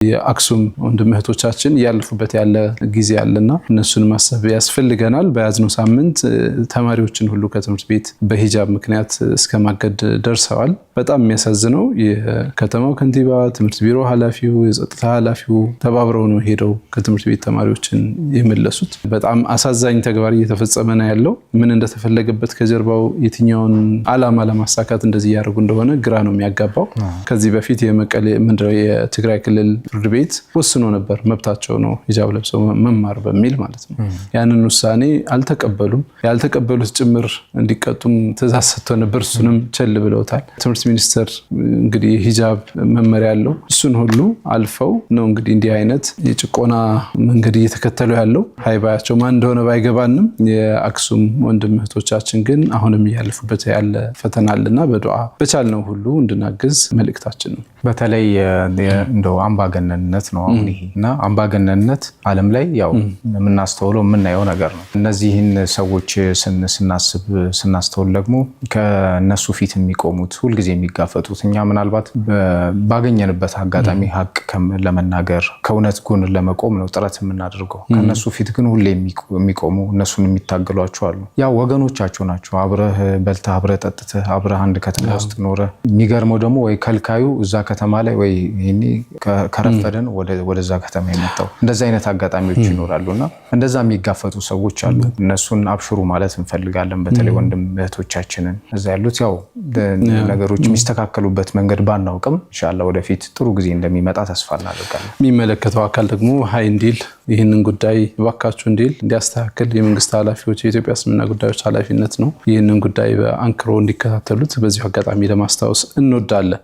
የአክሱም ወንድም እህቶቻችን ያለፉበት ያለ ጊዜ አለና እነሱን ማሰብ ያስፈልገናል። በያዝነው ሳምንት ተማሪዎችን ሁሉ ከትምህርት ቤት በሂጃብ ምክንያት እስከማገድ ደርሰዋል። በጣም የሚያሳዝነው የከተማው ከንቲባ፣ ትምህርት ቢሮ ኃላፊው፣ የጸጥታ ኃላፊው ተባብረው ነው ሄደው ከትምህርት ቤት ተማሪዎችን የመለሱት። በጣም አሳዛኝ ተግባር እየተፈጸመ ነው ያለው። ምን እንደተፈለገበት ከጀርባው የትኛውን ዓላማ ለማሳካት እንደዚህ ያደርጉ እንደሆነ ግራ ነው የሚያጋባው። ከዚህ በፊት የመቀሌ የትግራይ ክልል ፍርድ ቤት ወስኖ ነበር፣ መብታቸው ነው ሂጃብ ለብሰው መማር በሚል ማለት ነው። ያንን ውሳኔ አልተቀበሉም። ያልተቀበሉት ጭምር እንዲቀጡም ትዕዛዝ ሰጥተው ነበር፣ እሱንም ቸል ብለውታል። ትምህርት ሚኒስቴር እንግዲህ ሂጃብ መመሪያ ያለው እሱን ሁሉ አልፈው ነው እንግዲህ እንዲህ አይነት የጭቆና መንገድ እየተከተሉ ያለው። ሃይባያቸው ማን እንደሆነ ባይገባንም የአክሱም ወንድም እህቶቻችን ግን አሁንም እያለፉበት ያለ ፈተና አለና በዱዓ በቻልነው ሁሉ እንድናግዝ መልእክታችን ነው። በተለይ እንደው አምባገነንነት ነው አሁን ይሄ እና አምባገነንነት ዓለም ላይ ያው የምናስተውለው የምናየው ነገር ነው። እነዚህን ሰዎች ስናስተውል ደግሞ ከነሱ ፊት የሚቆሙት ሁልጊዜ የሚጋፈጡት እኛ ምናልባት ባገኘንበት አጋጣሚ ሀቅ ለመናገር ከእውነት ጎን ለመቆም ነው ጥረት የምናደርገው። ከነሱ ፊት ግን ሁሌ የሚቆሙ እነሱን የሚታገሏቸው አሉ። ያው ወገኖቻቸው ናቸው። አብረህ በልተህ አብረህ ጠጥተህ አብረህ አንድ ከተማ ውስጥ ኖረህ የሚገርመው ደግሞ ወይ ከልካዩ እዛ ከተማ ላይ ወይ ይሄኔ ከረፈደን ወደዛ ከተማ የመጣው እንደዛ አይነት አጋጣሚዎች ይኖራሉና እንደዛ የሚጋፈጡ ሰዎች አሉ። እነሱን አብሽሩ ማለት እንፈልጋለን። በተለይ ወንድም እህቶቻችንን እዛ ያሉት ያው ነገሮች የሚስተካከሉበት መንገድ ባናውቅም ኢንሻአላህ ወደፊት ጥሩ ጊዜ እንደሚመጣ ተስፋ እናደርጋለን። የሚመለከተው አካል ደግሞ ሃይ እንዲል ይህንን ጉዳይ ባካችሁ እንዲል እንዲያስተካክል የመንግስት ኃላፊዎች የኢትዮጵያ እስልምና ጉዳዮች ኃላፊነት ነው። ይህንን ጉዳይ በአንክሮ እንዲከታተሉት በዚሁ አጋጣሚ ለማስታወስ እንወዳለን።